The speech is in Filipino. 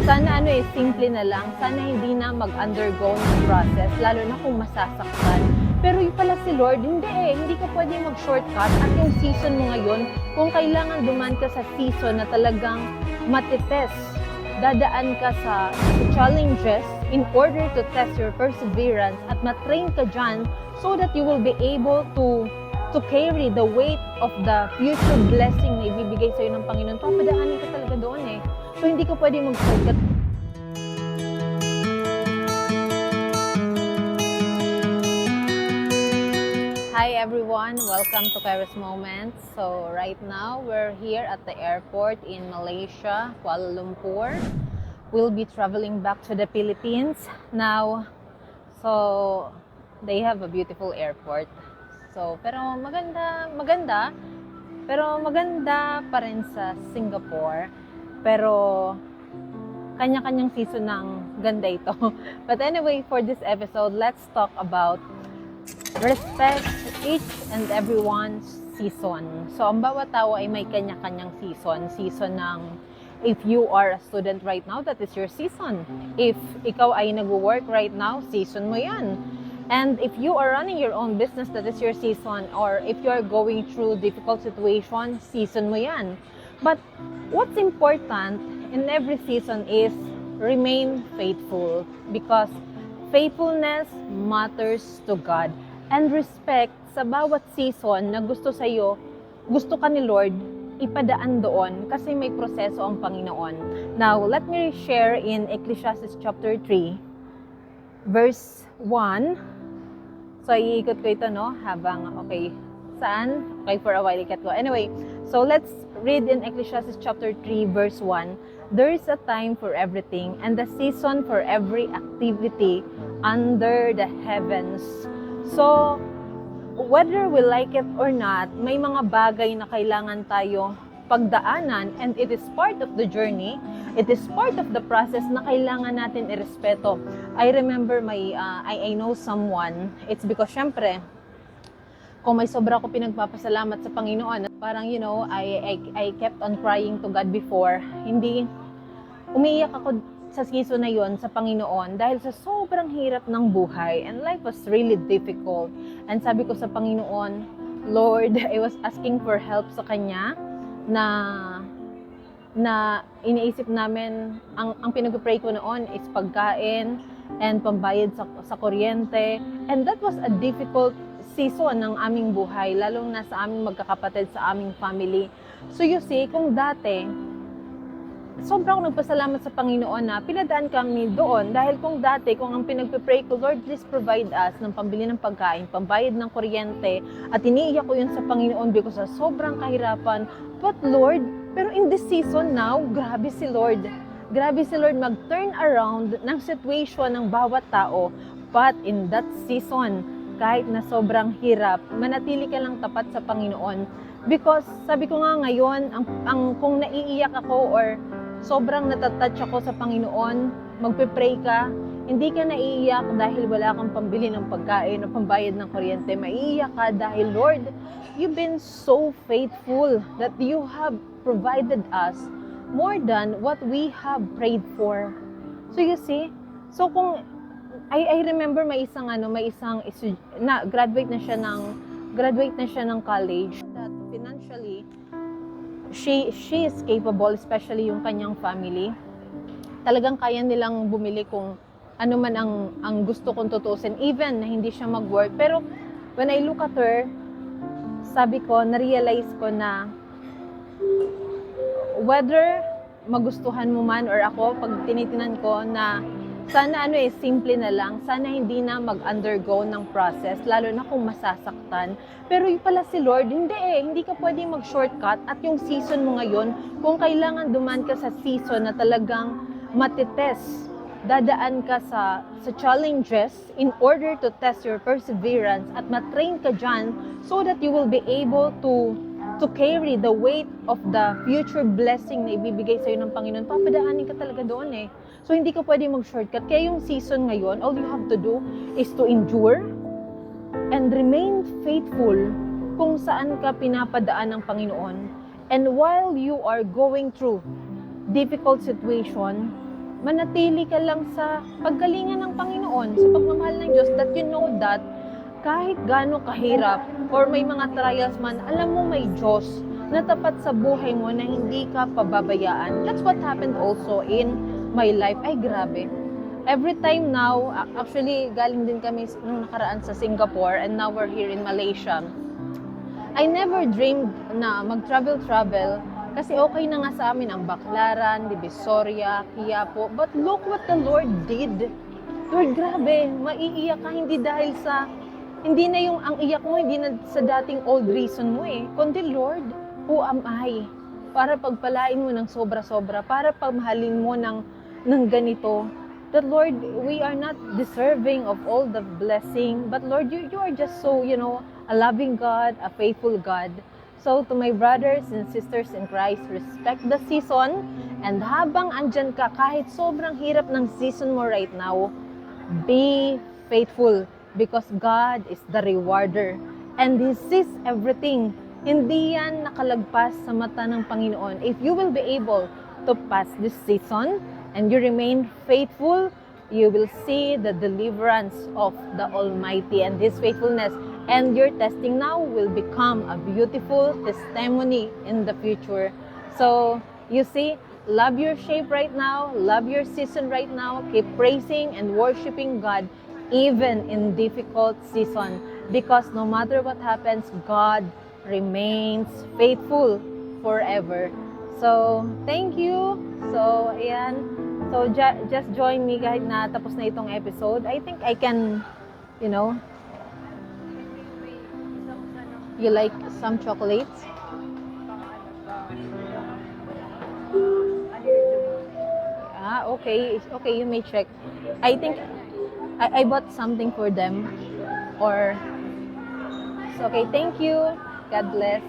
Sana simple na lang. Sana hindi na mag-undergo ng process, lalo na kung masasaktan. Pero yung pala si Lord, hindi ka pwede mag-shortcut. At yung season mo ngayon, kung kailangan duman ka sa season na talagang matitest, dadaan ka sa challenges in order to test your perseverance at matrain ka dyan so that you will be able to carry the weight of the future blessing na ibibigay sa'yo ng Panginoon. Papadaanin ka talaga doon eh. So hindi ka pwede mag-shortcut. Hi everyone, welcome to Kairos Moments. So right now we're here at the airport in Malaysia, Kuala Lumpur. We'll be traveling back to the Philippines now. So they have a beautiful airport. So pero maganda pa rin sa Singapore. Pero kanya-kanyang season ng ganda ito. But anyway, for this episode, let's talk about respect each and everyone's season. So, ang bawat tao ay may kanya-kanyang season. Season ng, if you are a student right now, that is your season. If ikaw ay nag-work right now, season mo yan. And if you are running your own business, that is your season. Or if you are going through difficult situation, season mo yan. But what's important in every season is remain faithful. Because faithfulness matters to God. And respect sa bawat season na gusto sa'yo, gusto ka ni Lord, ipadaan doon kasi may proseso ang Panginoon. Now, let me share in Ecclesiastes chapter 3, verse 1. So, iikot ko ito, no? Okay, saan? Okay, for a while, ikat ko. Anyway, so let's read in Ecclesiastes chapter 3, verse 1. There is a time for everything and a season for every activity under the heavens. So, whether we like it or not, may mga bagay na kailangan tayo pagdaanan and it is part of the journey, it is part of the process na kailangan natin irespeto. I remember I know someone, it's because syempre, kung may sobra ko pinagpapasalamat sa Panginoon, parang I kept on crying to God before, umiiyak ako sa season na yon sa Panginoon dahil sa sobrang hirap ng buhay and life was really difficult. And sabi ko sa Panginoon, Lord, I was asking for help sa Kanya na iniisip namin, ang pinag-pray ko noon is pagkain and pambayad sa kuryente. And that was a difficult season ng aming buhay, lalong na sa aming magkakapatid, sa aming family. So you see, kung dati, sobrang akong nagpasalamat sa Panginoon na pinadaan kami doon dahil kung ang pinagpe-pray ko, Lord, please provide us ng pambili ng pagkain, pambayad ng kuryente, at iniiyak ko yun sa Panginoon because sa sobrang kahirapan. But Lord, pero in this season now, grabe si Lord mag-turn around ng situation ng bawat tao. But in that season, kahit na sobrang hirap, manatili ka lang tapat sa Panginoon. Because sabi ko nga ngayon, kung naiiyak ako or sobrang natatouch ako sa Panginoon, magpe-pray ka, hindi ka naiiyak dahil wala kang pambili ng pagkain o pambayad ng kuryente. Maiiyak ka dahil, Lord, you've been so faithful that you have provided us more than what we have prayed for. So you see, so kung I remember may isang graduate na siya ng college that financially she is capable, especially yung kanyang family. Talagang kaya nilang bumili kung ano man ang gusto kong tutusin, even na hindi siya mag-work. Pero when I look at her, sabi ko, na-realize ko na whether magustuhan mo man or ako, pag tinitinan ko na sana simple na lang, sana hindi na mag-undergo ng process, lalo na kung masasaktan. Pero yung pala si Lord, hindi ka pwede mag-shortcut. At yung season mo ngayon, kung kailangan duman ka sa season na talagang matitest, dadaan ka sa challenges in order to test your perseverance at matrain ka dyan so that you will be able to carry the weight of the future blessing na ibibigay sa'yo ng Panginoon. Papadaanin ka talaga doon eh. So, hindi ka pwede mag-shortcut. Kaya yung season ngayon, all you have to do is to endure and remain faithful kung saan ka pinapadaan ng Panginoon. And while you are going through difficult situation, manatili ka lang sa paggalingan ng Panginoon, sa pagmamahal ng Diyos, that you know that kahit gaano kahirap or may mga trials man, alam mo may Diyos na tapat sa buhay mo na hindi ka pababayaan. That's what happened also in my life. Ay, grabe. Every time now, actually, galing din kami nung nakaraan sa Singapore and now we're here in Malaysia. I never dreamed na mag-travel kasi okay na nga sa amin ang Baclaran, Divisoria, Quiapo. But look what the Lord did. Lord, grabe, maiiyak ka hindi na yung ang iyak mo, hindi na sa dating old reason mo kundi Lord, who am I? Para pagpalain mo ng sobra-sobra, para pagmahalin mo ng ganito. That Lord, we are not deserving of all the blessing, but Lord, you are just so, a loving God, a faithful God. So to my brothers and sisters in Christ, respect the season, and habang andyan ka, kahit sobrang hirap ng season mo right now, be faithful because God is the rewarder and He sees everything. Hindi yan nakalagpas sa mata ng Panginoon. If you will be able to pass this season, and you remain faithful, you will see the deliverance of the Almighty and His faithfulness. And your testing now will become a beautiful testimony in the future. So, you see, love your shape right now, love your season right now, keep praising and worshiping God even in difficult season. Because no matter what happens, God remains faithful forever. So, thank you. So, ayan. So, just join me kahit na tapos na itong episode. I think I can, you like some chocolates? Okay. Okay, you may check. I think I bought something for them. So, okay, thank you. God bless.